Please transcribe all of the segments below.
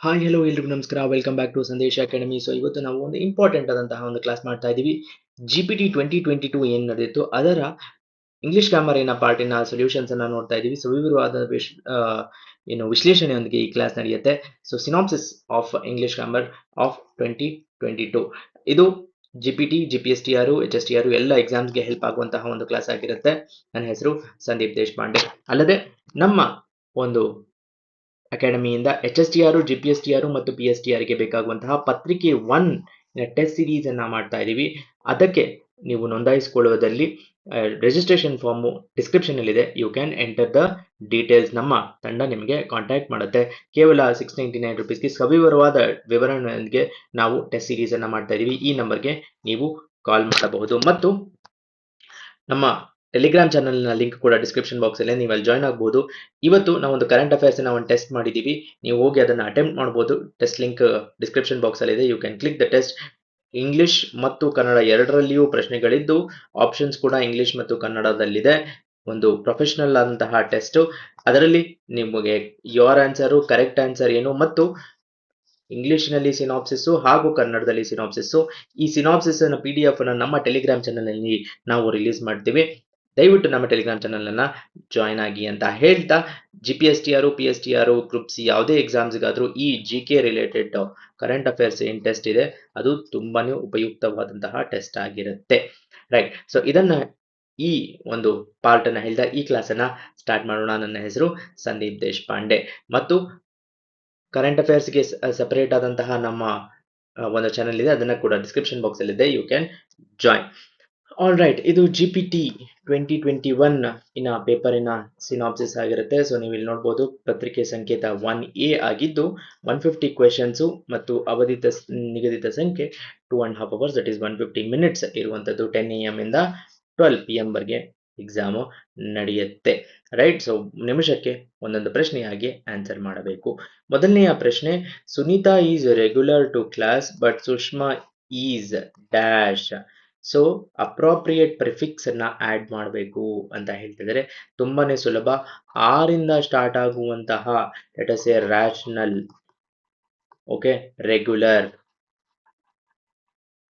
Hi hello ಎಲ್ರಿಗೂ ನಮಸ್ಕಾರ, welcome back to Sandesh academy. So ಇವತ್ತು ನಾವು ಒಂದು ಇಂಪಾರ್ಟೆಂಟ್ ಆದಂತಹ ಒಂದು ಕ್ಲಾಸ್ ಮಾಡ್ತಾ ಇದ್ದೀವಿ. GPT 2022 ಏನು ನಡೆದಿತ್ತು ಅದರ ಇಂಗ್ಲಿಷ್ ಗ್ರಾಮರಿನ ಪಾರ್ಟಿನ ಸೊಲ್ಯೂಷನ್ಸ್ ಅನ್ನ ನೋಡ್ತಾ ಇದ್ದೀವಿ. ಸೊ ವಿವರವಾದ ವಿಶ್ಲೇಷಣೆಯೊಂದಿಗೆ ಈ ಕ್ಲಾಸ್ ನಡೆಯುತ್ತೆ. So synopsis of English grammar of 2022 ಇದು GPT, GPSTR, HSTR ಎಲ್ಲ ಎಕ್ಸಾಮ್ಸ್ಗೆ ಹೆಲ್ಪ್ ಆಗುವಂತಹ ಒಂದು ಕ್ಲಾಸ್ ಆಗಿರುತ್ತೆ. ನನ್ನ ಹೆಸರು ಸಂದೀಪ್ ದೇಶಪಾಂಡೆ. ಅಲ್ಲದೆ ನಮ್ಮ ಒಂದು ಅಕಾಡೆಮಿಯಿಂದ HSTR, GPSTR ಮತ್ತು PSTR ಗೆ ಬೇಕಾಗುವಂತಹ ಪತ್ರಿಕೆ 1 ಟೆಸ್ಟ್ ಸಿರೀಸ್ ಅನ್ನ ಮಾಡ್ತಾ ಇದ್ದೀವಿ. ಅದಕ್ಕೆ ನೀವು ನೋಂದಾಯಿಸಿಕೊಳ್ಳುವುದರಲ್ಲಿ ರಿಜಿಸ್ಟ್ರೇಷನ್ ಫಾರ್ಮ್ ಡಿಸ್ಕ್ರಿಪ್ಷನ್ ಅಲ್ಲಿ ಇದೆ. You can enter the details. ನಮ್ಮ ತಂಡ ನಿಮಗೆ ಕಾಂಟ್ಯಾಕ್ಟ್ ಮಾಡುತ್ತೆ. ಕೇವಲ 699 ರುಪೀಸ್ಗೆ ಸವಿವರವಾದ ವಿವರಣೆಯೊಂದಿಗೆ ನಾವು ಟೆಸ್ಟ್ ಸಿರೀಸ್ ಅನ್ನ ಮಾಡ್ತಾ ಇದ್ದೀವಿ. ಈ ನಂಬರ್ಗೆ ನೀವು ಕಾಲ್ ಮಾಡಬಹುದು ಮತ್ತು ನಮ್ಮ ಟೆಲಿಗ್ರಾಮ್ ಚಾನಲ್ನ ಲಿಂಕ್ ಕೂಡ ಡಿಸ್ಕ್ರಿಪ್ಷನ್ ಬಾಕ್ಸ್ ಅಲ್ಲಿ ನೀವು ಅಲ್ಲಿ ಜಾಯ್ನ್ ಆಗಬಹುದು. ಇವತ್ತು ನಾವು ಒಂದು ಕರೆಂಟ್ ಅಫೇರ್ಸ್ ನ ಒಂದು ಟೆಸ್ಟ್ ಮಾಡಿದೀವಿ. ನೀವು ಹೋಗಿ ಅದನ್ನ ಅಟೆಂಪ್ಟ್ ಮಾಡಬಹುದು. ಟೆಸ್ಟ್ ಲಿಂಕ್ ಡಿಸ್ಕ್ರಿಪ್ಷನ್ ಬಾಕ್ಸ್ ಅಲ್ಲಿ ಇದೆ. You can click the test. English ಮತ್ತು ಕನ್ನಡ ಎರಡರಲ್ಲಿಯೂ ಪ್ರಶ್ನೆಗಳಿದ್ದು ಆಪ್ಷನ್ಸ್ ಕೂಡ ಇಂಗ್ಲಿಷ್ ಮತ್ತು ಕನ್ನಡದಲ್ಲಿದೆ. ಒಂದು ಪ್ರೊಫೆಷನಲ್ ಆದಂತಹ ಟೆಸ್ಟ್. ಅದರಲ್ಲಿ ನಿಮಗೆ ಯೋರ್ ಆನ್ಸರ್, ಕರೆಕ್ಟ್ ಆನ್ಸರ್ ಏನು ಮತ್ತು ಇಂಗ್ಲಿಷ್ನಲ್ಲಿ ಸಿನಾಪ್ಸಿಸ್ ಹಾಗೂ ಕನ್ನಡದಲ್ಲಿ ಸಿನಾಪ್ಸಿಸ್. ಈ ಸಿನಾಪ್ಸಿಸ್ ಅನ್ನ PDF ಅನ್ನ ನಮ್ಮ ಟೆಲಿಗ್ರಾಮ್ ಚಾನಲ್ ಅಲ್ಲಿ ನಾವು ರಿಲೀಸ್ ಮಾಡ್ತೀವಿ. ದಯವಿಟ್ಟು ನಮ್ಮ ಟೆಲಿಗ್ರಾಮ್ ಚಾನಲ್ ಅನ್ನ ಜಾಯ್ನ್ ಆಗಿ ಅಂತ ಹೇಳ್ತಾ, GPSTR, PSTR, ಗ್ರೂಪ್ ಸಿ ಯಾವುದೇ ಎಕ್ಸಾಮ್ಸ್ಗಾದ್ರೂ ಈ GK ರಿಲೇಟೆಡ್ ಕರೆಂಟ್ ಅಫೇರ್ಸ್ ಏನ್ ಟೆಸ್ಟ್ ಇದೆ ಅದು ತುಂಬಾನೇ ಉಪಯುಕ್ತವಾದಂತಹ ಟೆಸ್ಟ್ ಆಗಿರುತ್ತೆ. ರೈಟ್. ಸೊ ಇದನ್ನ ಈ ಒಂದು ಪಾರ್ಟ್ ಅನ್ನ ಹೇಳ್ತಾ ಈ ಕ್ಲಾಸ್ ಅನ್ನ ಸ್ಟಾರ್ಟ್ ಮಾಡೋಣ. ನನ್ನ ಹೆಸರು ಸಂದೀಪ್ ದೇಶಪಾಂಡೆ ಮತ್ತು ಕರೆಂಟ್ ಅಫೇರ್ಸ್ಗೆ ಸಪರೇಟ್ ಆದಂತಹ ನಮ್ಮ ಒಂದು ಚಾನಲ್ ಇದೆ. ಅದನ್ನ ಕೂಡ ಡಿಸ್ಕ್ರಿಪ್ಷನ್ ಬಾಕ್ಸ್ ಅಲ್ಲಿ ಇದೆ. You can join. All right. ಇದು GPT 2021 ಇನ ಪೇಪರಿನ ಸಿನಾಪ್ಸಿಸ್ ಆಗಿರುತ್ತೆ. ಸೊ ನೀವು ಇಲ್ಲಿ ನೋಡಬಹುದು ಪತ್ರಿಕೆ ಸಂಕೇತ 1A ಆಗಿದ್ದು 150 ಕ್ವೆಶನ್ಸ್ ಮತ್ತು ನಿಗದಿತ ಸಂಖ್ಯೆ 2.5 hours, ದಟ್ ಈಸ್ 150 ಮಿನಿಟ್ಸ್ ಇರುವಂತದ್ದು. 10 AM ಇಂದ 12 PM ವರೆಗೆ ಎಕ್ಸಾಮ್ ನಡೆಯುತ್ತೆ. ರೈಟ್. ಸೊ ನಿಮಿಷಕ್ಕೆ ಒಂದೊಂದು ಪ್ರಶ್ನೆಯಾಗಿ ಆನ್ಸರ್ ಮಾಡಬೇಕು. ಮೊದಲನೆಯ ಪ್ರಶ್ನೆ, Sunita is regular to class but Sushma is dash. So appropriate prefix ಅನ್ನ ಆಡ್ ಮಾಡಬೇಕು ಅಂತ ಹೇಳ್ತಿದ್ದಾರೆ. ತುಂಬಾನೇ ಸುಲಭ. ಆರಿಂದ ಸ್ಟಾರ್ಟ್ ಆಗುವಂತಹ let us say rational, okay, regular,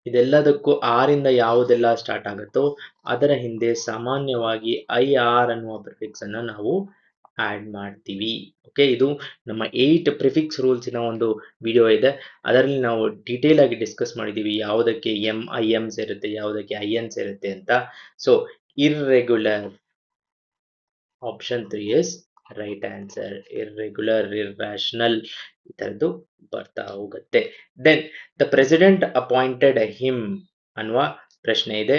ಇದೆಲ್ಲದಕ್ಕೂ ಆರಿಂದ ಯಾವುದೆಲ್ಲ ಸ್ಟಾರ್ಟ್ ಆಗುತ್ತೋ ಅದರ ಹಿಂದೆ ಸಾಮಾನ್ಯವಾಗಿ IR ಅನ್ನುವ ಪ್ರಿಫಿಕ್ಸ್ ಅನ್ನ ನಾವು ಆಡ್ ಮಾಡ್ತೀವಿ. ಓಕೆ, ಇದು ನಮ್ಮ 8 ಪ್ರಿಫಿಕ್ಸ್ ರೂಲ್ಸ್ ನ ಒಂದು ವಿಡಿಯೋ ಇದೆ. ಅದರಲ್ಲಿ ನಾವು ಡೀಟೇಲ್ ಆಗಿ ಡಿಸ್ಕಸ್ ಮಾಡಿದೀವಿ ಯಾವುದಕ್ಕೆ IM ಸೇರುತ್ತೆ, ಯಾವುದಕ್ಕೆ IN ಸೇರುತ್ತೆ ಅಂತ. So irregular, option 3 is right answer. Irregular, irrational ಈ ತರದ್ದು ಬರ್ತಾ ಹೋಗುತ್ತೆ. Then the president appointed him ಅನ್ನುವ ಪ್ರಶ್ನೆ ಇದೆ.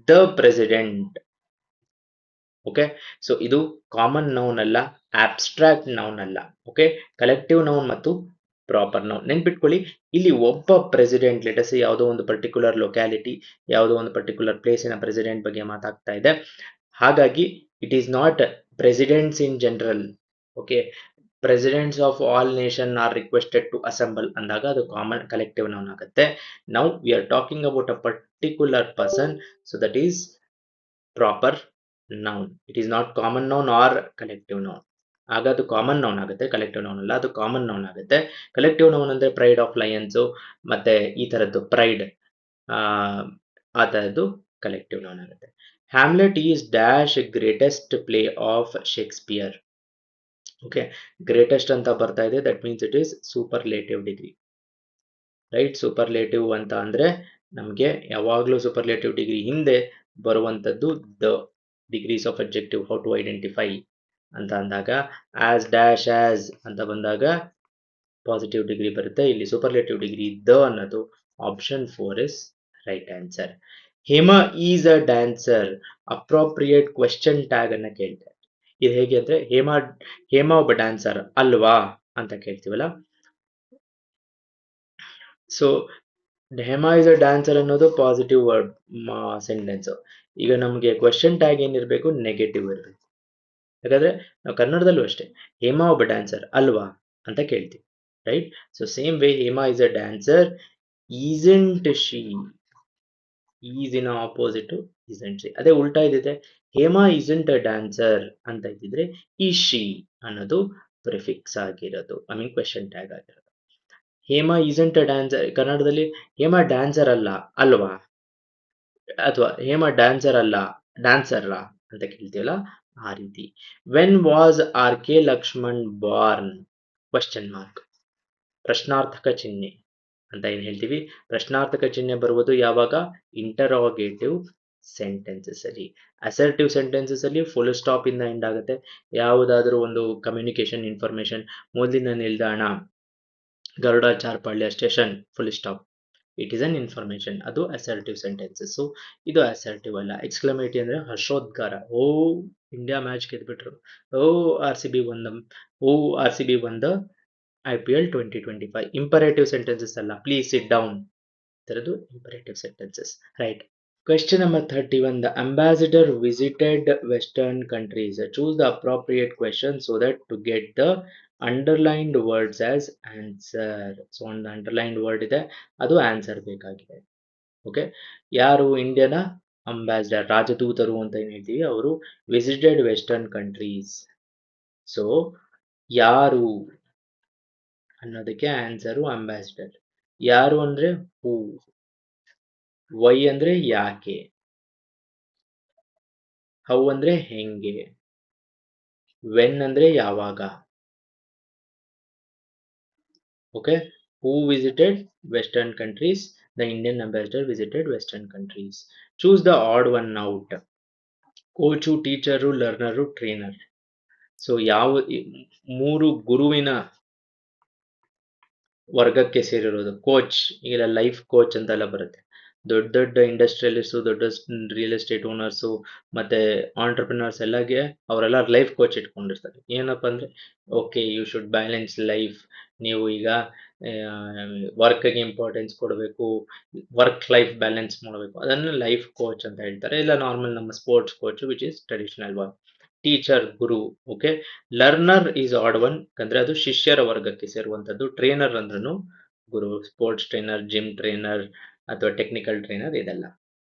The president, okay. ಸೊ ಇದು ಕಾಮನ್ ನೌನ್ ಅಲ್ಲ, ಆಬ್ಸ್ಟ್ರಾಕ್ಟ್ ನೌನ್ ಅಲ್ಲ. ಓಕೆ, ಕಲೆಕ್ಟಿವ್ ನೌನ್ ಮತ್ತು ಪ್ರಾಪರ್ ನೌನ್. ನೆನ್ಪಿಟ್ಕೊಳ್ಳಿ, ಇಲ್ಲಿ ಒಬ್ಬ ಪ್ರೆಸಿಡೆಂಟ್, ಲೆಟಸ್ ಯಾವುದೋ ಒಂದು ಪರ್ಟಿಕ್ಯುಲರ್ ಲೊಕ್ಯಾಲಿಟಿ, ಯಾವುದೋ ಒಂದು ಪರ್ಟಿಕ್ಯುಲರ್ ಪ್ಲೇಸಿನ ಪ್ರೆಸಿಡೆಂಟ್ ಬಗ್ಗೆ ಮಾತಾಗ್ತಾ ಇದೆ. ಹಾಗಾಗಿ it is not presidents in general. Okay, presidents of all nation are requested to assemble ಅಂದಾಗ ಅದು ಕಾಮನ್ ಕಲೆಕ್ಟಿವ್ ನೌನ್ ಆಗುತ್ತೆ. Now we are talking about a particular person, so that is proper noun. It is not common noun or collective noun. ಆಗ ಅದು common noun ಆಗುತ್ತೆ, collective noun ಅಲ್ಲ. ಅದು common noun ಆಗುತ್ತೆ. Collective noun ಅಂದ್ರೆ pride of lions ಮತ್ತೆ ಈ ತರದ್ದು ಪ್ರೈಡ್, ಆ ತರದ್ದು ಕಲೆಕ್ಟಿವ್ ನೌನ್ ಆಗುತ್ತೆ. Hamlet is dash greatest play of Shakespeare. Okay, greatest ಅಂತ ಬರ್ತಾ ಇದೆ, that means it is superlative degree. Right. Superlative ಅಂತ ಅಂದ್ರೆ ನಮಗೆ ಯಾವಾಗಲೂ ಸೂಪರ್ಲೇಟಿವ್ ಡಿಗ್ರಿ ಹಿಂದೆ ಬರುವಂತದ್ದು the degrees of adjective, how to identify ಅಂತ ಅಂದಾಗ ಆಸ್ ಡ್ಯಾಶ್ ಆಸ್ ಅಂತ ಬಂದಾಗ ಪಾಸಿಟಿವ್ ಡಿಗ್ರಿ ಬರುತ್ತೆ. ಇಲ್ಲಿ ಸೂಪರ್ಲೇಟಿವ್ ಡಿಗ್ರಿ ದ ಅನ್ನೋದು. Option 4 is right answer. Hema is a dancer, appropriate question tag ಅನ್ನ ಕೇಳ್ತಾರೆ. ಇದು ಹೇಗೆ ಅಂದ್ರೆ ಹೇಮಾ ಒಬ್ಬ ಡ್ಯಾನ್ಸರ್ ಅಲ್ವಾ ಅಂತ ಕೇಳ್ತೀವಲ್ಲ. So Hema is a dancer ಅನ್ನೋದು ಪಾಸಿಟಿವ್ ವರ್ಡ್ ಸೆಂಟೆನ್ಸ್. ಈಗ ನಮಗೆ ಕ್ವೆಶ್ಚನ್ ಟ್ಯಾಗ್ ಏನಿರಬೇಕು, ನೆಗೆಟಿವ್ ಇರಬೇಕು. ಯಾಕಂದ್ರೆ ನಾವು ಕನ್ನಡದಲ್ಲೂ ಅಷ್ಟೇ ಹೇಮಾ ಒಬ್ಬ ಡ್ಯಾನ್ಸರ್ ಅಲ್ವಾ ಅಂತ ಕೇಳ್ತೀವಿ. Right. So same way Hema is a dancer, isn't she, ಈಸಿನ ಆಪೋಸಿಟ್ ಈಸೆಂಟ್ ಶಿ. ಅದೇ ಉಲ್ಟಾ ಇದ್ದಿದ್ರೆ ಹೇಮಾ ಇಸೆಂಟ್ ಅ ಡ್ಯಾನ್ಸರ್ ಅಂತ ಇದ್ದಿದ್ರೆ ಈ ಶಿ ಅನ್ನೋದು ಪ್ರಿಫಿಕ್ಸ್ ಆಗಿರೋದು, ಐ ಮೀನ್ ಕ್ವೆಶ್ಚನ್ ಟ್ಯಾಗ್ ಆಗಿರೋದು. Hema isn't a dancer. ಕನ್ನಡದಲ್ಲಿ ಹೇಮಾ ಡ್ಯಾನ್ಸರ್ ಅಲ್ಲ ಅಲ್ವಾ, ಅಥವಾ ಹೇಮಾ ಡ್ಯಾನ್ಸರ್ ಅಲ್ಲ ಡ್ಯಾನ್ಸರ್ ಅಂತ ಕೇಳ್ತೀವಲ್ಲ, ಆ ರೀತಿ. When was R K Laxman born question mark, ಪ್ರಶ್ನಾರ್ಥಕ ಚಿಹ್ನೆ ಅಂತ ಏನ್ ಹೇಳ್ತೀವಿ. ಪ್ರಶ್ನಾರ್ಥಕ ಚಿಹ್ನೆ ಬರುವುದು ಯಾವಾಗ, ಇಂಟರೋಗೇಟಿವ್ ಸೆಂಟೆನ್ಸಸ್ ಅಲ್ಲಿ. ಅಸರ್ಟಿವ್ ಸೆಂಟೆನ್ಸಸ್ ಅಲ್ಲಿ ಫುಲ್ ಸ್ಟಾಪ್ ಇಂದ ಎಂಡ್ ಆಗುತ್ತೆ. ಯಾವುದಾದ್ರೂ ಒಂದು ಕಮ್ಯುನಿಕೇಶನ್ ಇನ್ಫಾರ್ಮೇಶನ್, ಮೊದಲಿನ ನಿಲ್ದಾಣ Garudacharpalya station full stop, it is an information, ಅದು ಅಸರ್ಟಿವ್ ಸೆಂಟೆನ್ಸಸ್. ಇದು ಅಸರ್ಟಿವ್ ಅಲ್ಲ. ಎಕ್ಸ್ಕ್ಲಮೇಟಿವ್ ಅಂದ್ರೆ ಹರ್ಷೋದ್ಗಾರ, ಓ ಇಂಡಿಯಾ ಮ್ಯಾಚ್ ಗೆದ್ಬಿಟ್ರು, ಓ ಆರ್ ಸಿ ಬಿ ಬಂದ, ಓ ಆರ್ ಸಿ ಬಿ ಬಂದ IPL 2025. ಇಂಪರೇಟಿವ್ ಸೆಂಟೆನ್ಸಸ್ ಅಲ್ಲ, ಪ್ಲೀಸ್ ಸಿಟ್ ಡೌನ್, ಥರದ್ದು imperative sentences. Right. Question number 31. The ambassador visited Western countries. Choose the appropriate question so that to get the underlined words as answer. So ಒಂದು underlined word ಇದೆ, ಅದು answer ಬೇಕಾಗಿದೆ. Okay, ಯಾರು ಇಂಡಿಯಾನ ambassador, ರಾಜದೂತರು ಅಂತ ಏನ್ ಹೇಳ್ತೀವಿ, ಅವರು ವಿಸಿಟೆಡ್ ವೆಸ್ಟರ್ನ್ ಕಂಟ್ರೀಸ್. ಸೊ ಯಾರು ಅನ್ನೋದಕ್ಕೆ ಆನ್ಸರು ಅಂಬಾಸಿಡರ್. ಯಾರು ಅಂದ್ರೆ ಹೂ, ವೈ ಅಂದ್ರೆ ಯಾಕೆ, ಹೌ ಅಂದ್ರೆ ಹೆಂಗೆ, ವೆನ್ ಅಂದ್ರೆ ಯಾವಾಗ. Okay, who visited western countries, the Indian ambassador visited western countries. Choose the odd one out. Coach, teacher, learner, trainer. So ಯಾವ ಮೂರು ಗುರುವಿನ ವರ್ಗಕ್ಕೆ ಸೇರಿರೋದು ಕೋಚ್. ಈಗ ಲೈಫ್ ಕೋಚ್ ಅಂತೆಲ್ಲ ಬರುತ್ತೆ. ದೊಡ್ಡ ದೊಡ್ಡ ಇಂಡಸ್ಟ್ರಿಯಲಿಸ್ಟು, ದೊಡ್ಡ ರಿಯಲ್ ಎಸ್ಟೇಟ್ ಓನರ್ಸು ಮತ್ತೆ ಆಂಟರ್ಪ್ರಿನರ್ಸ್ ಎಲ್ಲಗೆ ಅವರೆಲ್ಲ ಲೈಫ್ ಕೋಚ್ ಇಟ್ಕೊಂಡಿರ್ತಾರೆ. ಏನಪ್ಪ ಅಂದ್ರೆ, okay you should balance life. ನೀವು ಈಗ ವರ್ಕ್ಗೆ ಇಂಪಾರ್ಟೆನ್ಸ್ ಕೊಡಬೇಕು, ವರ್ಕ್ ಲೈಫ್ ಬ್ಯಾಲೆನ್ಸ್ ಮಾಡಬೇಕು, ಅದನ್ನು ಲೈಫ್ ಕೋಚ್ ಅಂತ ಹೇಳ್ತಾರೆ. ಇಲ್ಲ ನಾರ್ಮಲ್ ನಮ್ಮ sports coach which is traditional work. Teacher ಗುರು. Okay, learner is odd one ಅಂದ್ರೆ ಅದು ಶಿಷ್ಯರ ವರ್ಗಕ್ಕೆ ಸೇರುವಂತದ್ದು. ಟ್ರೈನರ್ ಅಂದ್ರೂ ಗುರು, ಸ್ಪೋರ್ಟ್ಸ್ ಟ್ರೈನರ್, ಜಿಮ್ ಟ್ರೈನರ್ ಅಥವಾ ಟೆಕ್ನಿಕಲ್ ಟ್ರೈನರ್ ಇದೆಲ್ಲ.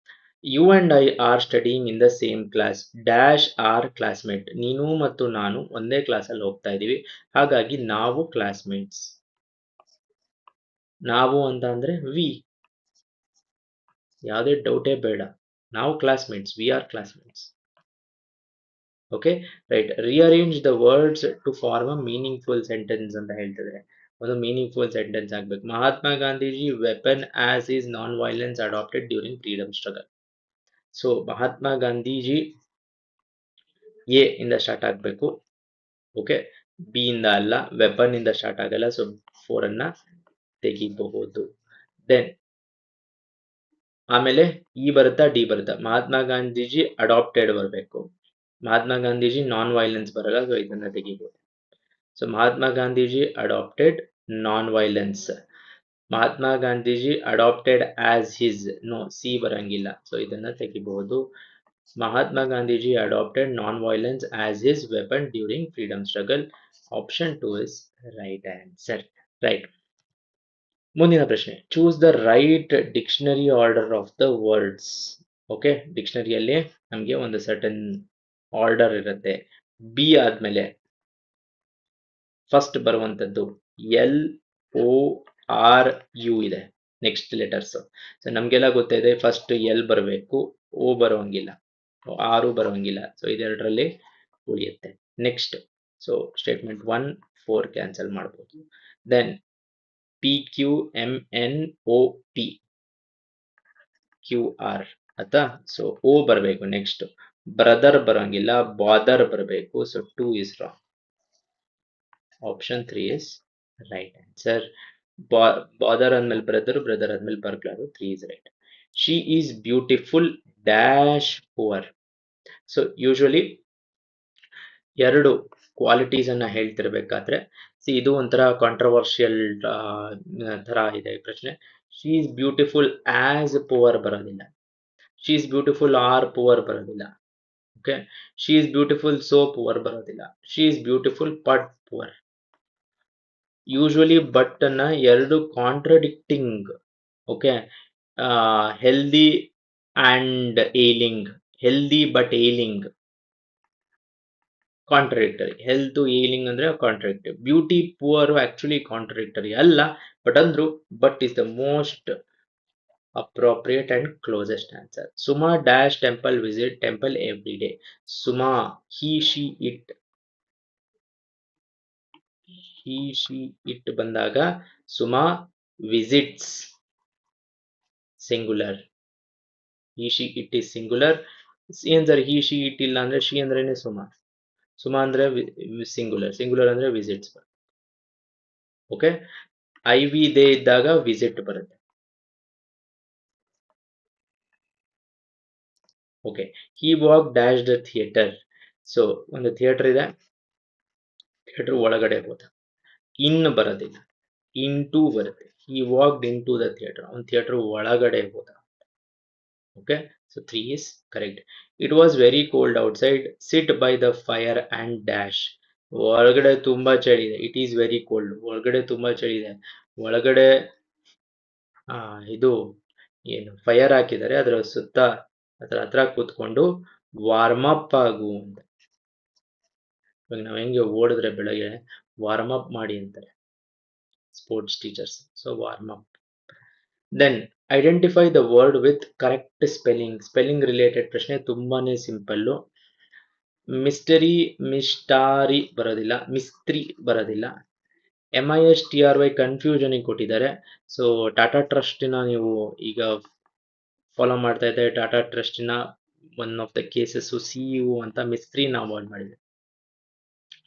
You and I are studying in the same class dash or classmate. ನೀನು ಮತ್ತು ನಾನು ಒಂದೇ ಕ್ಲಾಸಲ್ಲಿ ಹೋಗ್ತಾ ಇದೀವಿ, ಹಾಗಾಗಿ ನಾವು ಕ್ಲಾಸ್ಮೇಟ್ಸ್. ನಾವು ಅಂತ ಅಂದ್ರೆ ವಿ, ಯಾವುದೇ ಡೌಟೇ ಬೇಡ, ನಾವು classmates, we are classmates. Okay, right. Rearrange the words to form a meaningful sentence ಅಂತ ಹೇಳ್ತಿದ್ರೆ, ಒಂದು ಮೀನಿಂಗ್ಫುಲ್ ಸೆಂಟೆನ್ಸ್ ಆಗ್ಬೇಕು. Mahatma Gandhiji weapon as is non violence adapted during freedom struggle. So Mahatma Gandhiji A ಇಂದ ಸ್ಟಾರ್ಟ್ ಆಗಬೇಕು. ಓಕೆ, ಬಿ ಇಂದ ಅಲ್ಲ, ವೆಪನ್ ಇಂದ ಸ್ಟಾರ್ಟ್ ಆಗಲ್ಲ. ಸೊ 4 ಅನ್ನ ತೆಗಿಬಹುದು. ದೆನ್ ಆಮೇಲೆ ಇ ಬರುತ್ತಾ, ಡಿ ಬರುತ್ತಾ. ಮಹಾತ್ಮ ಗಾಂಧೀಜಿ ಅಡಾಪ್ಟೆಡ್ ಬರಬೇಕು, ಮಹಾತ್ಮ ಗಾಂಧೀಜಿ ನಾನ್ ವೈಲೆನ್ಸ್ ಬರಲ್ಲ. ಸೊ ಇದನ್ನ ತೆಗಿಬಹುದು. So Mahatma Gandhiji adapted non violence, Mahatma Gandhiji adapted as his, no, C ಬರಂಗಿಲ್ಲ. ಸೊ ಇದನ್ನ ತೆಗಿಬಹುದು. Mahatma Gandhiji adapted non violence as his weapon during freedom struggle. Option 2 is right answer. Right. ಮುಂದಿನ ಪ್ರಶ್ನೆ, choose the right dictionary order of the words. Okay, ಡಿಕ್ಷನರಿಯಲ್ಲಿ ನಮಗೆ ಒಂದು certain order ಇರುತ್ತೆ. B ಆದ್ಮೇಲೆ ಫಸ್ಟ್ ಬರುವಂತದ್ದು ಎಲ್ ಓ ಆರ್ ಯು ಇದೆ, next letters. So ನಮ್ಗೆಲ್ಲ ಗೊತ್ತಿದೆ, ಫಸ್ಟ್ ಎಲ್ ಬರಬೇಕು, ಓ ಬರೋಂಗಿಲ್ಲ, ಆರು ಬರೋಂಗಿಲ್ಲ. ಸೊ ಇದೆರಡರಲ್ಲಿ ಉಳಿಯುತ್ತೆ. ನೆಕ್ಸ್ಟ್, ಸೊ ಸ್ಟೇಟ್ಮೆಂಟ್ 1 4 ಕ್ಯಾನ್ಸಲ್ ಮಾಡ್ಬೋದು. Then P Q M N O P, Q R ಆಯ್ತಾ. ಸೊ ಓ ಬರಬೇಕು. ನೆಕ್ಸ್ಟ್ ಬ್ರದರ್ ಬರೋಂಗಿಲ್ಲ, ಬಾದರ್ ಬರಬೇಕು. So 2 is wrong. Option 3 is right answer. Bother ಆದ್ಮೇಲೆ ಬ್ರದರ್, ಬ್ರದರ್ ಆದ್ಮೇಲೆ burglar, 3 is right. She is beautiful dash poor. So usually ಎರಡು qualities ಅನ್ನ ಹೇಳ್ತಿರ್ಬೇಕಾದ್ರೆ, ಇದು ಒಂಥರ ಕಾಂಟ್ರವರ್ಷಿಯಲ್ ತರ ಇದೆ ಪ್ರಶ್ನೆ. She is beautiful as poor ಬರೋದಿಲ್ಲ, she is beautiful or poor ಬರೋದಿಲ್ಲ. Okay, she is beautiful so poor ಬರೋದಿಲ್ಲ, she is beautiful but poor. Usually but ಅನ್ನ ಎರಡು contradicting, okay, healthy and ailing, healthy but ailing, contradictory. Health healing ಅಂದ್ರೆ contradictory. Beauty poor actually contradictory ಅಲ್ಲ, but ಅಂದ್ರು but is the most appropriate and closest answer. Suma dash temple visit temple every day. Suma, he she it ಬಂದಾಗ Suma visits singular. he she it is singular. ಅಂದ್ರೆ he she it ಇಲ್ಲ ಅಂದ್ರೆ she ಅಂದ್ರೇನೆ ಸುಮಾ. ಸುಮಾ ಅಂದ್ರೆ singular ಅಂದ್ರೆ visits. Okay, I we they ಇದ್ದಾಗ visit ಬರುತ್ತೆ. Okay, he walk dash the theatre. So ಒಂದು ಥಿಯೇಟರ್ ಇದೆ, ಥಿಯೇಟರ್ ಒಳಗಡೆ ಹೋದ. ಇನ್ ಬರೋದಿಲ್ಲ, ಇನ್ ಟು ಬರುತ್ತೆ. He walked in to the theatre, ಒಂದು ಥಿಯೇಟರ್ ಒಳಗಡೆ ಹೋದ. Okay, so 3 is correct. It was very cold outside. Sit by the fire and dash. ಒಳಗಡೆ ತುಂಬಾ ಚಳಿ ಇದೆ. It is very cold. ಒಳಗಡೆ ತುಂಬಾ ಚಳಿ ಇದೆ. ಒಳಗಡೆ ಇದು ಏನು ಫೈರ್ ಹಾಕಿದ್ದಾರೆ, ಅದರ ಸುತ್ತ ಅದರ ಹತ್ರ ಕೂತ್ಕೊಂಡು ವಾರ್ಮ್ ಅಪ್ ಆಗು ಅಂತ. ಇವಾಗ ನಾವ್ ಹೆಂಗೆ ಓಡಿದ್ರೆ ಬೆಳಗ್ಗೆ ವಾರ್ಮ್ ಅಪ್ ಮಾಡಿ ಅಂತಾರೆ sports teachers. So warm up. Then identify the word with correct spelling. Spelling related ಪ್ರಶ್ನೆ, ತುಂಬಾನೇ ಸಿಂಪಲ್. ಮಿಸ್ಟಾರಿ ಬರೋದಿಲ್ಲ, ಮಿಸ್ತ್ರಿ ಬರೋದಿಲ್ಲ. MISTRY ಕನ್ಫ್ಯೂಷನ್ ಕೊಟ್ಟಿದ್ದಾರೆ. ಸೊ ಟಾಟಾ ಟ್ರಸ್ಟಿನ ನೀವು ಈಗ ಫಾಲೋ ಮಾಡ್ತಾ ಇದ್ದೆ, ಟಾಟಾ ಟ್ರಸ್ಟಿನ one of the cases CEO ಅಂತ ಮಿಸ್ತ್ರಿನ ಅವಾಯ್ಡ್ ಮಾಡಿದೆ.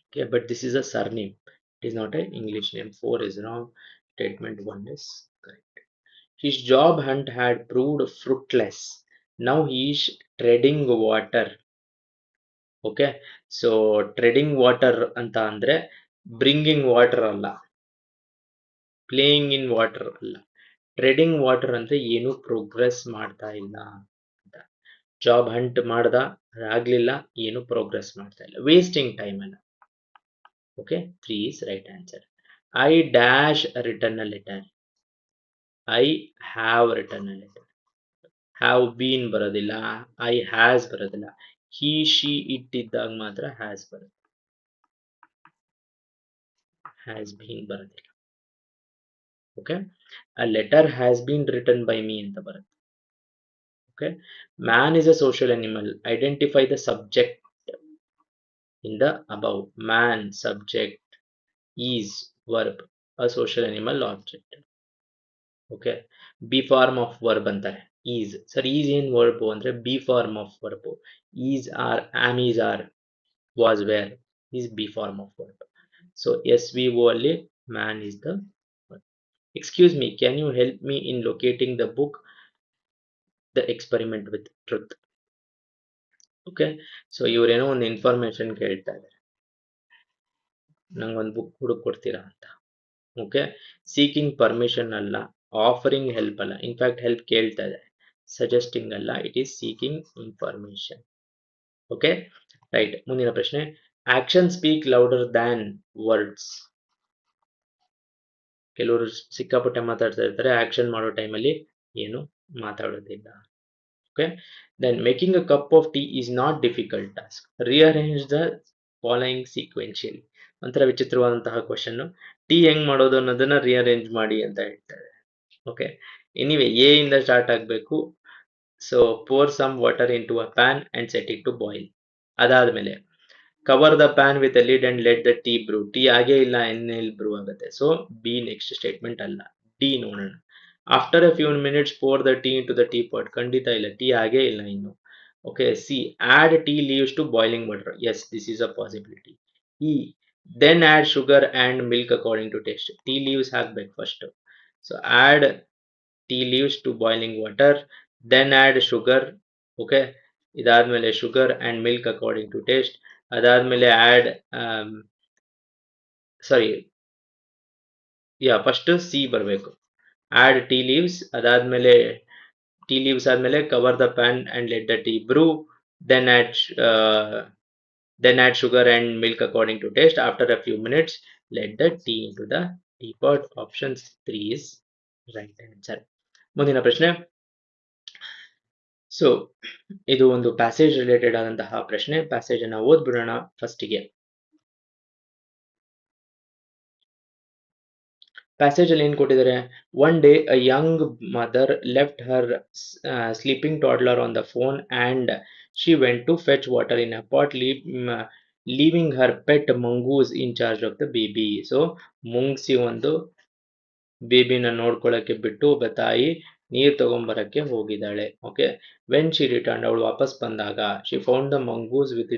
Okay, but this is a surname. It is not an English name. 4 is wrong. Statement 1 is correct. His job hunt had proved fruitless. Now he is treading water. Okay, so treading water ಅಂತ ಅಂದ್ರೆ bringing water ಅಲ್ಲ, playing in water ಅಲ್ಲ. Trading water ಅಂದ್ರೆ ಏನು progress ಮಾಡ್ತಾ ಇಲ್ಲ ಅಂತ. Job Hunt ಮಾಡ್ದ, ಆಗ್ಲಿಲ್ಲ, ಏನು ಪ್ರೋಗ್ರೆಸ್ ಮಾಡ್ತಾ ಇಲ್ಲ, ವೇಸ್ಟಿಂಗ್ ಟೈಮ್ ಅಲ್ಲ. Okay, 3 is right answer. I dash written a letter. I have written a letter. Have been ಬರೋದಿಲ್ಲ, I has ಬರೋದಿಲ್ಲ. He she it ಇದ್ದಾಗ ಮಾತ್ರ has ಬರುತ್ತೆ, has been ಬರೋದಿಲ್ಲ. Okay, a letter has been written by me ಅಂತ ಬರುತ್ತೆ. Okay, man is a social animal. Identify the subject in the above. Man, subject, is, verb, a social animal, object. Okay, B form of verb ಅಂತಾರೆ. is. Sir, is ಏನ್ verb ಅಂದ್ರೆ B form of verb. is, are, am, is, are, was, were is B form of verb. So SVO ಅಲ್ಲಿ man is the verb. Excuse me, can you help me in locating the book The Experiment with Truth? Okay, so ಇವರೇನೋ ಒಂದು information ಕೇಳ್ತಾ ಇದ್ದಾರೆ, ನಂಗೊಂದು book ಹುಡುಕ್ ಕೊಡ್ತೀರಾ ಅಂತ. Okay, seeking permission ಅಲ್ಲ, ಆಫರಿಂಗ್ ಹೆಲ್ಪ್ ಅಲ್ಲ, ಇನ್ಫ್ಯಾಕ್ಟ್ ಹೆಲ್ಪ್ ಕೇಳ್ತಾ ಇದೆ. ಸಜೆಸ್ಟಿಂಗ್ ಅಲ್ಲ, it is seeking information. Okay, right. ಮುಂದಿನ ಪ್ರಶ್ನೆ, action speak louder than words. ಕೆಲವರು ಸಿಕ್ಕಾಪಟ್ಟೆ ಮಾತಾಡ್ತಾ ಇರ್ತಾರೆ, ಆಕ್ಷನ್ ಮಾಡೋ ಟೈಮಲ್ಲಿ ಏನು ಮಾತಾಡೋದಿಲ್ಲ. Okay, then making a cup of tea is not difficult task. Rearrange the following sequentially. ಒಂಥರ ವಿಚಿತ್ರವಾದಂತಹ ಕ್ವಶನ್. ಟೀ ಹೆಂಗ್ ಮಾಡೋದು ಅನ್ನೋದನ್ನ ರಿಅರೇಂಜ್ ಮಾಡಿ ಅಂತ ಹೇಳ್ತಾರೆ. ಓಕೆ, ಎನಿವೆ ಎ ಇಂದ ಸ್ಟಾರ್ಟ್ ಆಗಬೇಕು. So pour some water into a pan and set it to boil. ಅದಾದ್ಮೇಲೆ cover the pan with lid and let the tea brew. Tea ಆಗೇ ಇಲ್ಲ, ಎಣ್ಣೆಲ್ ಬ್ರೂ ಆಗುತ್ತೆ. ಸೊ ಬಿ ನೆಕ್ಸ್ಟ್ ಸ್ಟೇಟ್ಮೆಂಟ್ ಅಲ್ಲ, D ನೋಡೋಣ. After a few minutes pour the tea in to the tea pot. ಖಂಡಿತ ಇಲ್ಲ, tea ಆಗೇ ಇಲ್ಲ ಇನ್ನು. Okay, C add tea leaves to boiling water. Yes, this is a possibility. E then add sugar and milk according to taste. Tea leaves ಹಾಕ್ಬೇಕು first. So add tea leaves to boiling water, then add sugar. Okay, ಇದಾದ್ಮೇಲೆ sugar and milk according to taste. ಅದಾದ್ಮೇಲೆ add first C ಬರಬೇಕು. Add tea leaves, ಅದಾದ್ಮೇಲೆ tea leaves ಆದ್ಮೇಲೆ cover the pan and let the tea brew, then add sugar and milk according to taste. After a few minutes let the tea in to the tea pot. Option 3 is right answer. ಮುಂದಿನ ಪ್ರಶ್ನೆ, so ಇದು ಒಂದು passage related ಆದಂತಹ ಪ್ರಶ್ನೆ. Passage ಅನ್ನ ಓದ್ಬಿಡೋಣ ಫಸ್ಟಿಗೆ. Passage ಅಲ್ಲಿ ಏನ್ ಕೊಟ್ಟಿದ್ದಾರೆ? One day a young mother left her sleeping toddler on the phone and she went to fetch water in a pot, leaving her pet mongoose in charge of the baby. So ಮುಂಗ್ಸಿ ಒಂದು ಬೇಬಿನ ನೋಡ್ಕೊಳ್ಳಕ್ಕೆ ಬಿಟ್ಟು ಒಬ್ಬ ತಾಯಿ ನೀರ್ ತಗೊಂಬರಕ್ಕೆ ಹೋಗಿದ್ದಾಳೆ. Okay, when she return, ಅವಳು ವಾಪಸ್ ಬಂದಾಗ, she found the mongoose with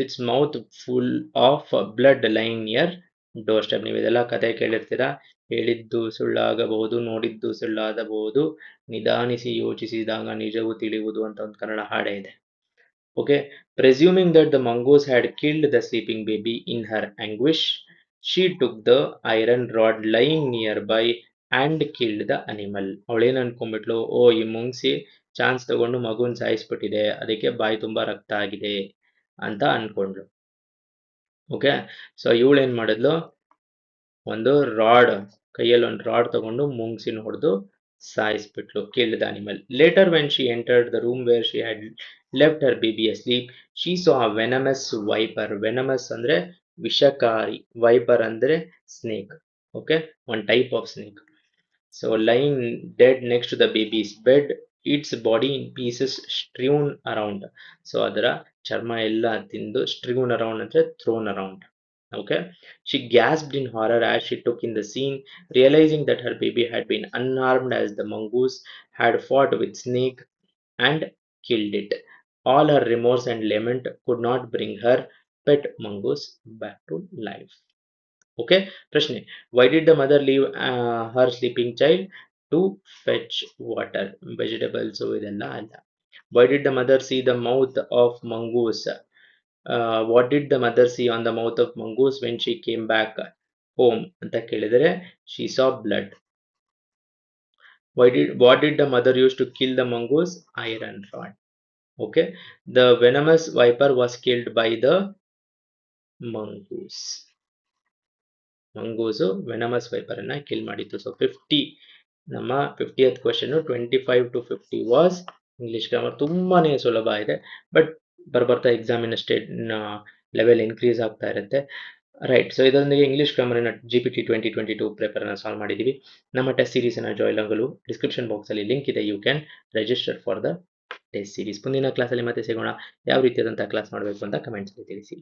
its mouth full of blood lying near door step. ನೀವು ಇದೆಲ್ಲ ಕತೆ ಕೇಳಿರ್ತೀರಾ. ಹೇಳಿದ್ದು ಸುಳ್ಳಾಗಬಹುದು, ನೋಡಿದ್ದು ಸುಳ್ಳಾಗಬಹುದು, ನಿಧಾನಿಸಿ ಯೋಚಿಸಿದಾಗ ನಿಜವು ತಿಳಿಯುವುದು ಅಂತ ಒಂದು ಕನ್ನಡ ಹಾಡೇ ಇದೆ. Okay, presuming that the mongoose had killed the sleeping baby in her anguish, she took the iron rod lying nearby and killed the animal. ಅವಳೇನು ಅನ್ಕೊಂಡ್ಬಿಟ್ಲು, ಓ ಈ ಮುಂಗ್ಸಿ ಚಾನ್ಸ್ ತಗೊಂಡು ಮಗುನ್ ಸಾಯಿಸ್ಬಿಟ್ಟಿದೆ, ಅದಕ್ಕೆ ಬಾಯಿ ತುಂಬಾ ರಕ್ತ ಆಗಿದೆ ಅಂತ ಅನ್ಕೊಂಡ್ಲು. ಓಕೆ, ಸೊ ಇವಳೇನ್ ಮಾಡಿದ್ಲು, ಒಂದು ರಾಡ್, ಕೈಯಲ್ಲಿ ಒಂದು ರಾಡ್ ತಗೊಂಡು ಮುಂಗ್ಸಿನ ಹೊಡೆದು ಸಾಯಿಸ್ಬಿಟ್ಲು, killed the animal. Later when she entered the room where she had left her baby asleep, she saw a venomous viper. Venomous ಅಂದ್ರೆ ವಿಷಕಾರಿ, viper ಅಂದ್ರೆ snake. Okay, one type of snake. So lying dead next to the baby's bed, its body in pieces strewn around. So ಅದರ ಚರ್ಮ ಎಲ್ಲ ತಿಂದು, strewn around ಅಂದ್ರೆ thrown around. Okay, she gasped in horror as she took in the scene, realizing that her baby had been unarmed as the mongoose had fought with snake and killed it. All her remorse and lament could not bring her pet mongoose back to life. Okay, ಪ್ರಶ್ನೆ, why did the mother leave her sleeping child to fetch water? Vegetables ಇದೆಲ್ಲ ಅಲ್ಲ. Why did the mother see the mouth of mongoose? What did the mother see on the mouth of mongoose when she came back home ಅಂತ ಕೇಳಿದರೆ, she saw blood. What did the mother use to kill the mongoose? Iron rod. Okay, the venomous viper was killed by the mongoose. Mongoose venomous viper ಅನ್ನ kill ಮಾಡಿತ್ತು. So 50 ನಮ್ಮ 50th question. 25 to 50 was English grammar. ತುಂಬಾನೇ ಸುಲಭ ಇದೆ, but ಬರ್ಬರ್ತಾ ಎಕ್ಸಾಮಿನ level increase ಆಗ್ತಾ ಇರುತ್ತೆ. ರೈಟ್, ಸೊ ಇದರೊಂದಿಗೆ ಇಂಗ್ಲಿಷ್ ಗ್ರಾಮರಿನ GPT 2022 ಪೇಪರ್ನ ಸಾಲ್ವ್ ಮಾಡಿದ್ದೀವಿ. ನಮ್ಮ ಟೆಸ್ಟ್ ಸೀರೀಸ್ನ ಜಾಯ್ನ್ ಆಗಲು ಡಿಸ್ಕ್ರಿಪ್ಷನ್ ಬಾಕ್ಸಲ್ಲಿ ಲಿಂಕ್ ಇದೆ. You can register for the test series. ಮುಂದಿನ ಕ್ಲಾಸಲ್ಲಿ ಮತ್ತೆ ಸಿಗೋಣ. ಯಾವ ರೀತಿಯಾದಂಥ ಕ್ಲಾಸ್ ಮಾಡಬೇಕು ಅಂತ ಕಮೆಂಟ್ಸಲ್ಲಿ ತಿಳಿಸಿ.